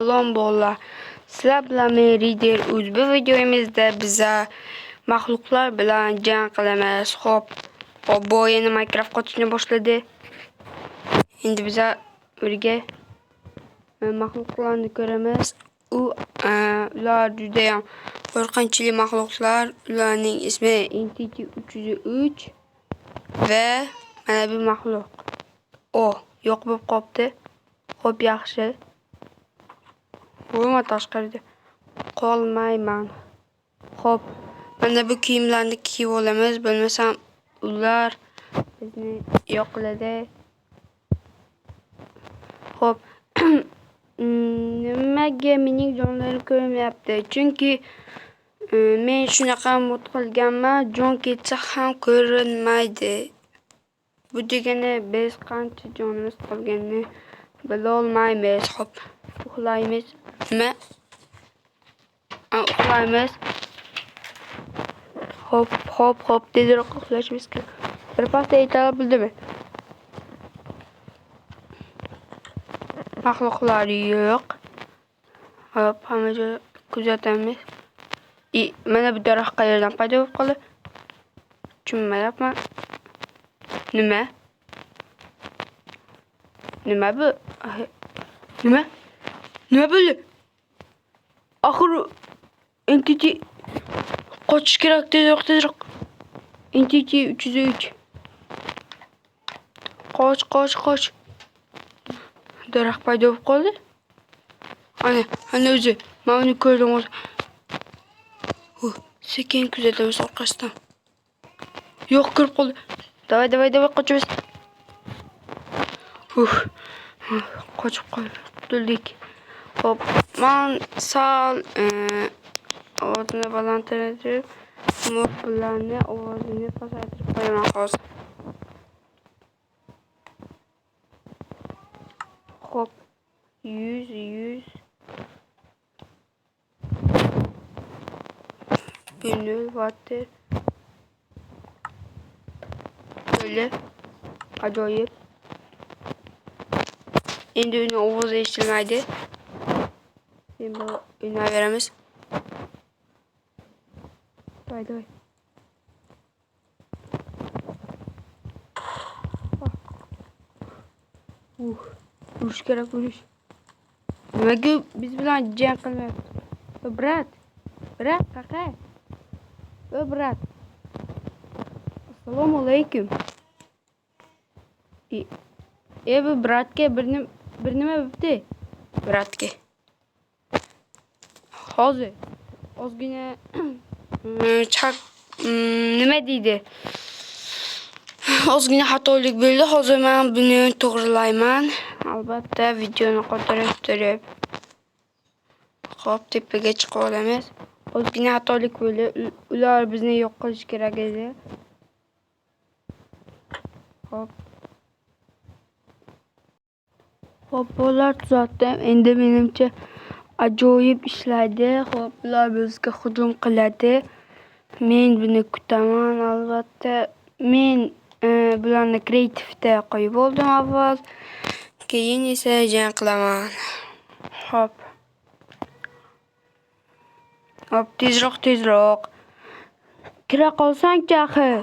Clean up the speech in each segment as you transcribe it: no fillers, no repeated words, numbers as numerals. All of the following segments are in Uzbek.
Salom bolalar. Sizlar bilan men Rider. Bu videomizda biza maxluqlar bilan jang qilamiz. Xo'p, bu yana Minecraft qochishni boshladi. Endi biza birga maxluqlarni ko'ramiz. Ular juda ham qo'rqinchli maxluqlar. Ularning ismi Entity 303 va mana bu maxluq. Yo'q bo'lib qopti. Xo'p, yaxshi. Bo'lma tashqarida qolmayman. Xo'p, mana bu kiyimlarni kiyib olamiz, bo'lmasam ular bizni yo'qladi. Xo'p, nimaga mening jonlarim ko'rinmayapti? Chunki men shunaqa mod qilganman, jon ketsa ham ko'rinmaydi. Bu degani biz qancha jonimiz qolganini bila olmaymiz. Xo'p, uxlaymiz. Nima? Uxlaymiz. Xo'p, tezroq uxlashimiz kerak. Bir pasda aytib bildimi? Maxluqlar yo'q. Xo'p, hamma joy kuzatamiz. Mana bu daraxt qayerdan paydo bo'lib qoldi? Tushunmayapman. Nima bu? Nima bo'ldi? Axir Entity qochish kerak, tezroq. Entity 303. Qoch. Daraxt paydo bo'lib qoldi. Ana o'zi. Men uni ko'rdim. Sekin kuzatamiz orqasidan. Yo'q, ko'rib qoldi. Davay qochamiz. Qochib qoldik. Xo'p, men sal ovozini balandlatib, moblarni ovozini pasaytirib qo'yaman hozir. Xo'p, 100 Gönül vardır. Böyle acayip. Endi uni ovozi eshitilmaydi. Endi o'ynaveramiz. Davay. Urush kerak. Nimaga biz bilan jang qilmayapti? Brat, qaqa. Brat. Assalomu alaykum. Bu bratga bir nima bo'pti? Bratga. Hozir ozgina nima deydi? Ozgina xatolik bo'ldi. Hozir men buni to'g'rilayman. Albatta videoni qoldirib. Xo'p, tepaga chiqib olamiz. Ozgina xatolik bo'ldi. Ular bizni yo'q qilish kerak edi. Xo'p, ular tuzatdim. Endi menimcha ajoyib ishlaydi. Xo'p, ular bizga hujum qiladi. Men buni kutaman, albatta. Men bularni kreativda qo'yib oldim avval. Keyin esa jang qilaman. Xo'p, tezroq. Kira qolsang-chi axir.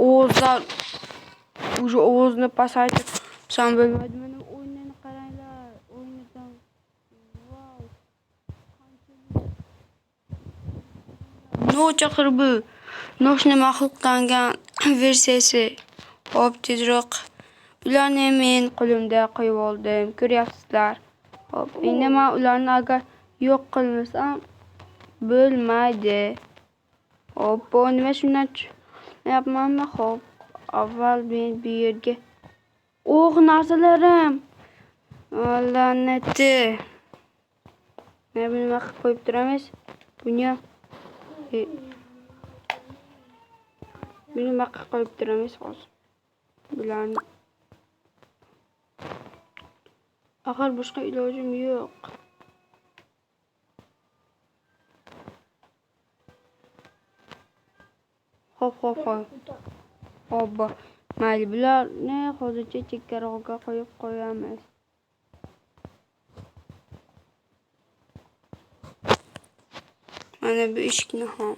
O'zlar уже ovozni pasaytirib san bo'lmaydi. Mana o'yinni qaranglar. O'yindan chaqir bu. Noshni maxluqlangan versiyasi. Xo'p, tezroq. Ularni men qo'limda qo'yib oldim. Ko'ryapsizlar. Xo'p, endi men ularni agar yo'q qilmasam bo'lmaydi. Xo'p, bu nima shundan yapmanmi? Xo'p, avval men bu yerga narsalarim. La'nati. Nima qilib qo'yib turamiz? Buni nima qilib qo'yib turamiz hozir? Bularni axir boshqa ilojim yo'q. Xo'p. Mayli, bularni hozircha chekkaroqqa qo'yib qo'yamiz. Mana bu eshikni ham.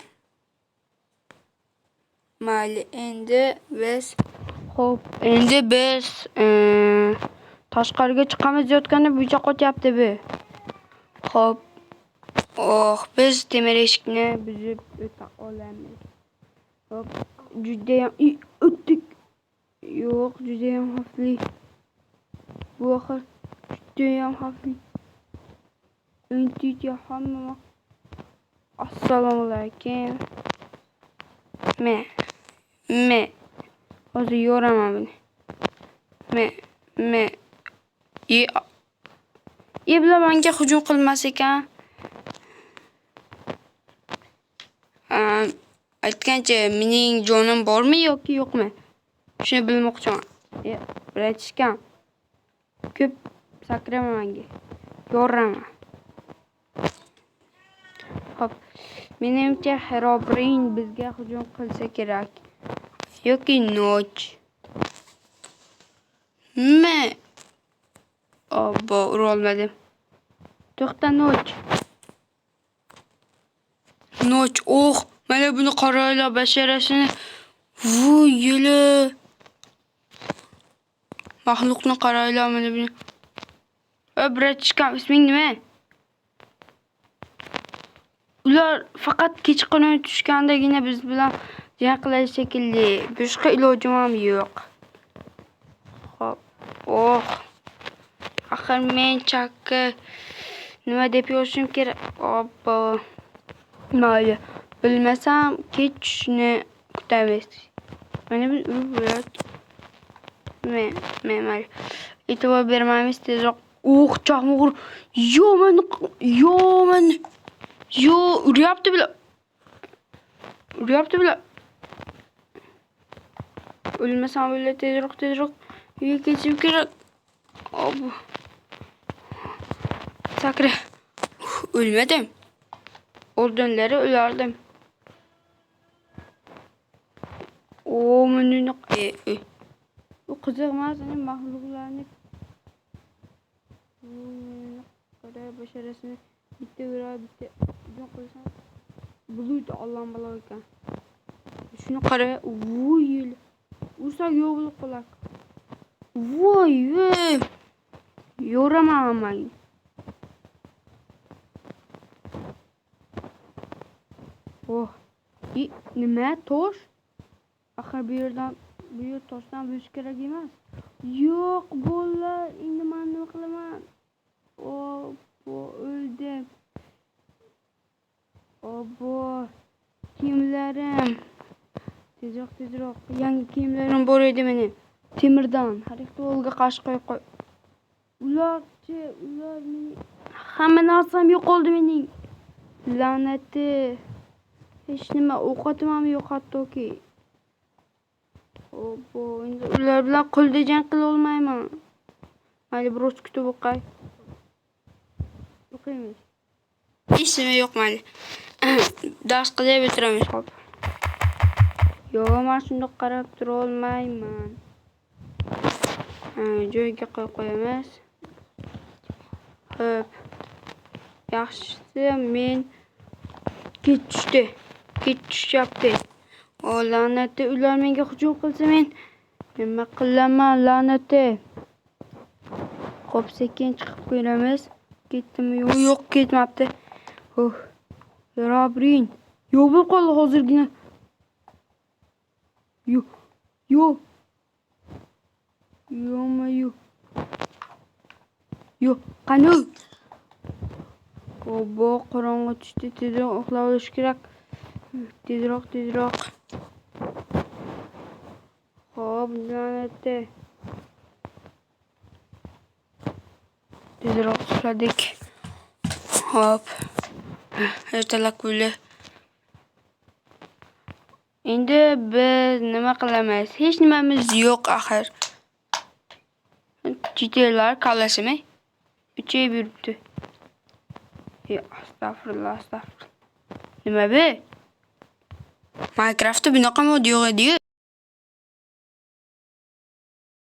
Mayli, endi biz tashqariga chiqamiz deyotganda bu yoqqa qo'yapti bu. Xo'p. Biz temir eshikni buzib o'ta olamiz. Hop, juda ham o'tdik. Yo'q, juda ham xavfli. Bu axir juda ham xavfli. Intuitsiya hamma. Assalomu alaykum. Hozir yo'raman buni. Bular menga hujum qilmas ekan. Aytgancha, mening jonim bormi yoki yo'qmi? Shuni bilmoqchiman. Bratishkam. Ko'p sakrama menga. Yo'raman. Hop. Menimcha Herobrine bizga hujum qilsa kerak. Yoki Noch. Ura olmadim. To'xta Noch. Mana buni qaraylar basharasini. Yili. Mahluqni qaraylar mana buni. Bratishkam, isming nima? Ular faqat kechqurun tushgandagina biz bilan jang qiladi shekilli. Boshqa ilojim ham yo'q. Xo'p. Axir men chakka nima deb yozishim kerak? Mayli. Bilmasam kech tushni kutamiz. Mana bu mayli. E'tibor bermaymiz tezroq. Chaqmoq. Uryapti bular. O'lmasam bo'ladi tezroq. Uyga ketishim kerak. Sakra. O'lmadim. Oldinlari o'lardim. Meni bu qiziq emas, mahluqlarni qara basharasini bitta hujum qilsam bulut Alloh balo ekan. Shuni qara, ursak yo'q bo'lib qoladi. Yo'raman hammaga. Nima tosh? Axir bu yerdan toshdan bo'lish kerak emas. Yo'q, bolalar, endi men nima qilaman? O'ldim. Kiyimlarim. Tezroq. Yangi kiyimlarim bor edi meni. Temirdan. Har ehtimolga qarshi qo'y. Ular meni hamma narsam yo'qoldi mening. La'nati. Hech nima ovqatim ham yo'q hattoki. Endi ular bilan qo'lda jang qila olmayman. Mayli, biroz kutib o'qay. O'qiymiz. Hech nima yo'q mayli. Dars qilib o'tiramiz, xo'p. Yo'q, men shunday qarab tura olmayman. Joyiga qo'yamiz. Xo'p. Yaxshisi, men kech tushyapti. La'nati, ular menga hujum qilsa men nima qilaman, la'nati. Xo'p, sekin chiqib ko'ramiz. Ketdimi? Yo'q, ketmabdi. Herobrine. Yo'q bo'lib qoldi hozirgina. Yo'q. Qani? Qorong'i tushdi. Tezroq uxlab olish kerak. Tezroq. Xo'p, la'nati. Tezroq uxladik. Xo'p. Ertalab bo'ldi. Endi biz nima qilamiz? Hech nimamiz yo'q axir. Chitelar kalasimi? Uchayib yuribdi. Astagfirullah. Nima bu? Minecraftda bunaqa mod yo'q edi.